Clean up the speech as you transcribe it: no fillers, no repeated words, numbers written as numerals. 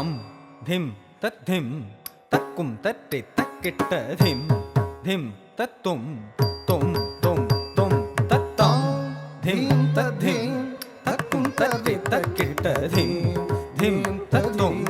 தாம் திம் தத்திம் தக்கும் தட்டி தக்கிட்ட திம் திம் தத்தும் தொம் தொம் தொம் தத்தாம் திம் தத்திம் தக்கும் தட்டி தக்கிட்ட திம் திம் தத்தும்